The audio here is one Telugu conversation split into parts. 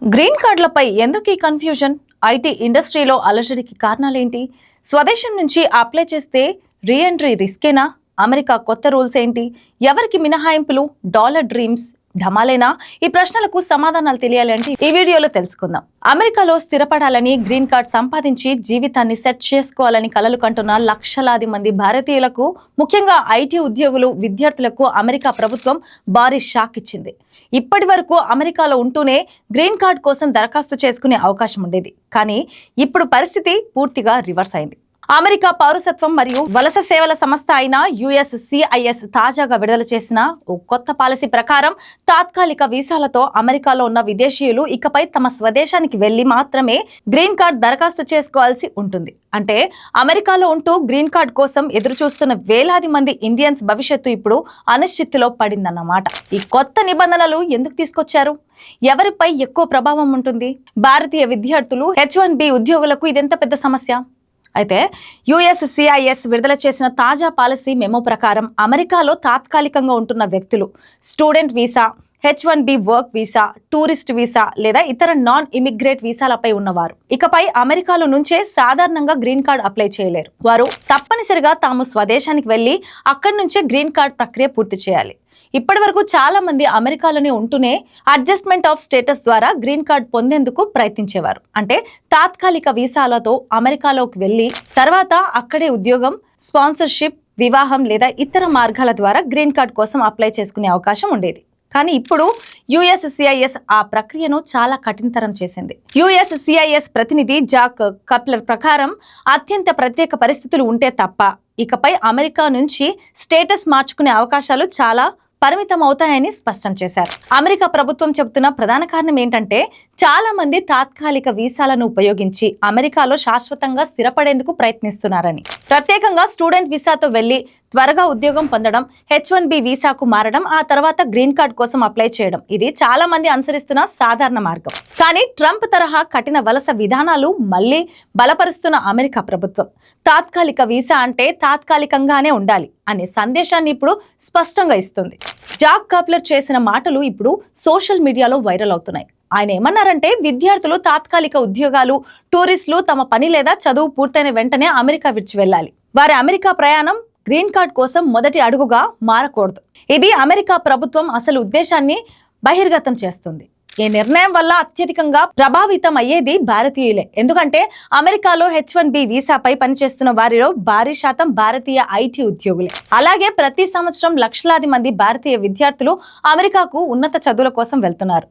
గ్రీన్ కార్డులపై ఎందుకు ఈ కన్ఫ్యూజన్? ఐటీ ఇండస్ట్రీలో అలజడికి కారణాలేంటి? స్వదేశం నుంచి అప్లై చేస్తే రీఎంట్రీ రిస్కేనా? అమెరికా కొత్త రూల్స్ ఏంటి? ఎవరికి మినహాయింపులు? డాలర్ డ్రీమ్స్ ఢమాలేనా? ఈ ప్రశ్నలకు సమాధానాలు తెలియాలంటే ఈ వీడియోలో తెలుసుకుందాం. అమెరికాలో స్థిరపడాలని, గ్రీన్ కార్డ్ సంపాదించి జీవితాన్ని సెట్ చేసుకోవాలని కలలు కంటున్న లక్షలాది మంది భారతీయులకు, ముఖ్యంగా ఐటీ ఉద్యోగులు, విద్యార్థులకు అమెరికా ప్రభుత్వం భారీ షాక్ ఇచ్చింది. ఇప్పటి వరకు అమెరికాలో ఉంటూనే గ్రీన్ కార్డ్ కోసం దరఖాస్తు చేసుకునే అవకాశం ఉండేది. కానీ ఇప్పుడు పరిస్థితి పూర్తిగా రివర్స్ అయింది. అమెరికా పౌరసత్వం మరియు వలస సేవల సంస్థ అయిన USCIS తాజాగా విడుదల చేసిన ఓ కొత్త పాలసీ ప్రకారం తాత్కాలిక వీసాలతో అమెరికాలో ఉన్న విదేశీయులు ఇకపై తమ స్వదేశానికి వెళ్లి మాత్రమే గ్రీన్ కార్డ్ దరఖాస్తు చేసుకోవాల్సి ఉంటుంది. అంటే అమెరికాలో ఉంటూ గ్రీన్ కార్డ్ కోసం ఎదురు చూస్తున్న వేలాది మంది ఇండియన్స్ భవిష్యత్తు ఇప్పుడు అనిశ్చితిలో పడిందన్నమాట. ఈ కొత్త నిబంధనలు ఎందుకు తీసుకొచ్చారు? ఎవరిపై ఎక్కువ ప్రభావం ఉంటుంది? భారతీయ విద్యార్థులు, H-1B ఉద్యోగులకు ఇదెంత పెద్ద సమస్య? అయితే USCIS విడుదల చేసిన తాజా పాలసీ మెమో ప్రకారం అమెరికాలో తాత్కాలికంగా ఉంటున్న వ్యక్తులు student visa, H-1B work visa, tourist visa లేదా ఇతర నాన్ ఇమిగ్రేట్ వీసాలపై ఉన్నవారు ఇకపై అమెరికాలో నుంచే సాధారణంగా గ్రీన్ కార్డ్ అప్లై చేయలేరు. వారు తప్పనిసరిగా తాము స్వదేశానికి వెళ్లి అక్కడి నుంచే గ్రీన్ కార్డ్ ప్రక్రియ పూర్తి చేయాలి. ఇప్పటి వరకు చాలా మంది అమెరికాలోనే ఉంటూనే అడ్జస్ట్మెంట్ ఆఫ్ స్టేటస్ ద్వారా గ్రీన్ కార్డ్ పొందేందుకు ప్రయత్నించేవారు. అంటే తాత్కాలిక వీసాలతో అమెరికాలోకి వెళ్లి తర్వాత అక్కడే ఉద్యోగం, స్పాన్సర్షిప్, వివాహం లేదా ఇతర మార్గాల ద్వారా గ్రీన్ కార్డ్ కోసం అప్లై చేసుకునే అవకాశం ఉండేది. కానీ ఇప్పుడు USCIS ఆ ప్రక్రియను చాలా కఠినతరం చేసింది. USCIS ప్రతినిధి జాక్ కప్లర్ ప్రకారం అత్యంత ప్రత్యేక పరిస్థితులు ఉంటే తప్ప ఇకపై అమెరికా నుంచి స్టేటస్ మార్చుకునే అవకాశాలు చాలా పరిమితం అవుతాయని స్పష్టం చేశారు. అమెరికా ప్రభుత్వం చెబుతున్న ప్రధాన కారణం ఏంటంటే చాలా మంది తాత్కాలిక వీసాలను ఉపయోగించి అమెరికాలో శాశ్వతంగా స్థిరపడేందుకు ప్రయత్నిస్తున్నారని. ప్రత్యేకంగా స్టూడెంట్ వీసాతో వెళ్లి త్వరగా ఉద్యోగం పొందడం, H-1B వీసాకు మారడం, ఆ తర్వాత గ్రీన్ కార్డ్ కోసం అప్లై చేయడం ఇది చాలా మంది అనుసరిస్తున్న సాధారణ మార్గం. కానీ ట్రంప్ తరహా కఠిన వలస విధానాలు మళ్లీ బలపరుస్తున్న అమెరికా ప్రభుత్వం తాత్కాలిక వీసా అంటే తాత్కాలికంగానే ఉండాలి అనే సందేశాన్ని ఇప్పుడు స్పష్టంగా ఇస్తుంది. జాక్ కప్లర్ చేసిన మాటలు ఇప్పుడు సోషల్ మీడియాలో వైరల్ అవుతున్నాయి. ఆయన ఏమన్నారంటే విద్యార్థులు, తాత్కాలిక ఉద్యోగాలు, టూరిస్టులు తమ పని లేదా చదువు పూర్తయిన వెంటనే అమెరికా విడిచి వెళ్ళాలి. వారి అమెరికా ప్రయాణం గ్రీన్ కార్డ్ కోసం మొదటి అడుగుగా మారకూడదు. ఇది అమెరికా ప్రభుత్వం అసలు ఉద్దేశాన్ని బహిర్గతం చేస్తుంది. ఈ నిర్ణయం వల్ల అత్యధికంగా ప్రభావితం అయ్యేది భారతీయులే. ఎందుకంటే అమెరికాలో H-1B వీసాపై పనిచేస్తున్న వారిలో భారీ శాతం భారతీయ ఐటీ ఉద్యోగులే. అలాగే ప్రతి సంవత్సరం లక్షలాది మంది భారతీయ విద్యార్థులు అమెరికాకు ఉన్నత చదువుల కోసం వెళ్తున్నారు.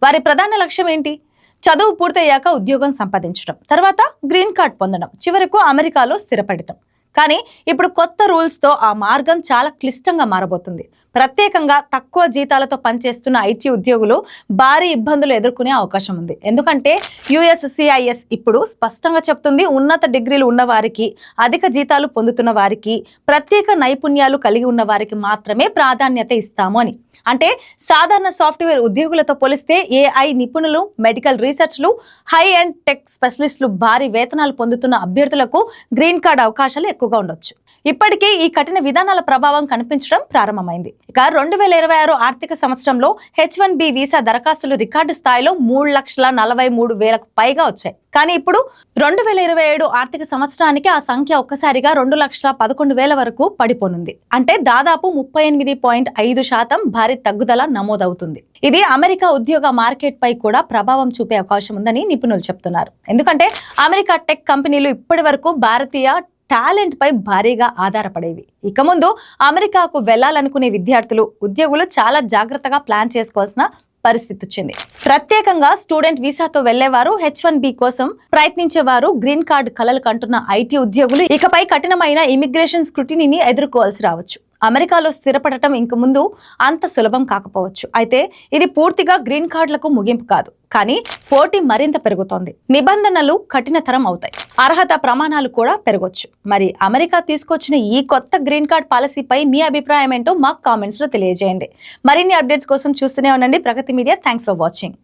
వారి ప్రధాన లక్ష్యం ఏంటి? చదువు పూర్తయ్యాక ఉద్యోగం సంపాదించడం, తర్వాత గ్రీన్ కార్డ్ పొందడం, చివరకు అమెరికాలో స్థిరపడటం. కానీ ఇప్పుడు కొత్త రూల్స్తో ఆ మార్గం చాలా క్లిష్టంగా మారబోతుంది. ప్రత్యేకంగా తక్కువ జీతాలతో పనిచేస్తున్న ఐటీ ఉద్యోగులు భారీ ఇబ్బందులు ఎదుర్కొనే అవకాశం ఉంది. ఎందుకంటే USCIS ఇప్పుడు స్పష్టంగా చెప్తుంది, ఉన్నత డిగ్రీలు ఉన్న వారికి, అధిక జీతాలు పొందుతున్న వారికి, ప్రత్యేక నైపుణ్యాలు కలిగి ఉన్న వారికి మాత్రమే ప్రాధాన్యత ఇస్తాము అని. అంటే సాధారణ సాఫ్ట్వేర్ ఉద్యోగులతో పోలిస్తే AI నిపుణులు, మెడికల్ రీసెర్చ్లు, హై అండ్ టెక్ స్పెషలిస్టులు భారీ వేతనాలు పొందుతున్న అభ్యర్థులకు గ్రీన్ కార్డ్ అవకాశాలు ఎక్కువగా ఉండొచ్చు. ఇప్పటికే ఈ కఠిన విధానాల ప్రభావం కనిపించడం ప్రారంభమైంది. ఇక 2026 ఆర్థిక సంవత్సరంలో H-1B వీసా దరఖాస్తులు రికార్డు స్థాయిలో 3,43,000కు పైగా వచ్చాయి. కానీ ఇప్పుడు 2027 ఆర్థిక సంవత్సరానికి ఆ సంఖ్య ఒక్కసారిగా 2,11,000 వరకు పడిపోనుంది. అంటే దాదాపు 38.5% భారీ తగ్గుదల నమోదవుతుంది. ఇది అమెరికా ఉద్యోగ మార్కెట్ పై కూడా ప్రభావం చూపే అవకాశం ఉందని నిపుణులు చెప్తున్నారు. ఎందుకంటే అమెరికా టెక్ కంపెనీలు ఇప్పటి వరకు భారతీయ టాలెంట్ పై భారీగా ఆధారపడేవి. ఇక ముందు అమెరికాకు వెళ్లాలనుకునే విద్యార్థులు, ఉద్యోగులు చాలా జాగ్రత్తగా ప్లాన్ చేసుకోవాల్సిన పరిస్థితి వచ్చింది. ప్రత్యేకంగా స్టూడెంట్ వీసాతో వెళ్లేవారు, H-1B కోసం ప్రయత్నించేవారు, గ్రీన్ కార్డ్ కలలు కంటున్న ఐటీ ఉద్యోగులు ఇకపై కఠినమైన ఇమిగ్రేషన్ స్క్రూటినీని ఎదుర్కోవాల్సి రావచ్చు. అమెరికాలో స్థిరపడటం ఇంక ముందు అంత సులభం కాకపోవచ్చు. అయితే ఇది పూర్తిగా గ్రీన్ కార్డులకు ముగింపు కాదు. కానీ పోటీ మరింత పెరుగుతోంది. నిబంధనలు కఠినతరం అవుతాయి. అర్హత ప్రమాణాలు కూడా పెరగొచ్చు. మరి అమెరికా తీసుకొచ్చిన ఈ కొత్త గ్రీన్ కార్డ్ పాలసీపై మీ అభిప్రాయం ఏంటో మాకు కామెంట్స్ లో తెలియజేయండి. మరిన్ని అప్డేట్స్ కోసం చూస్తూనే ఉండండి ప్రగతి మీడియా. Thanks for watching.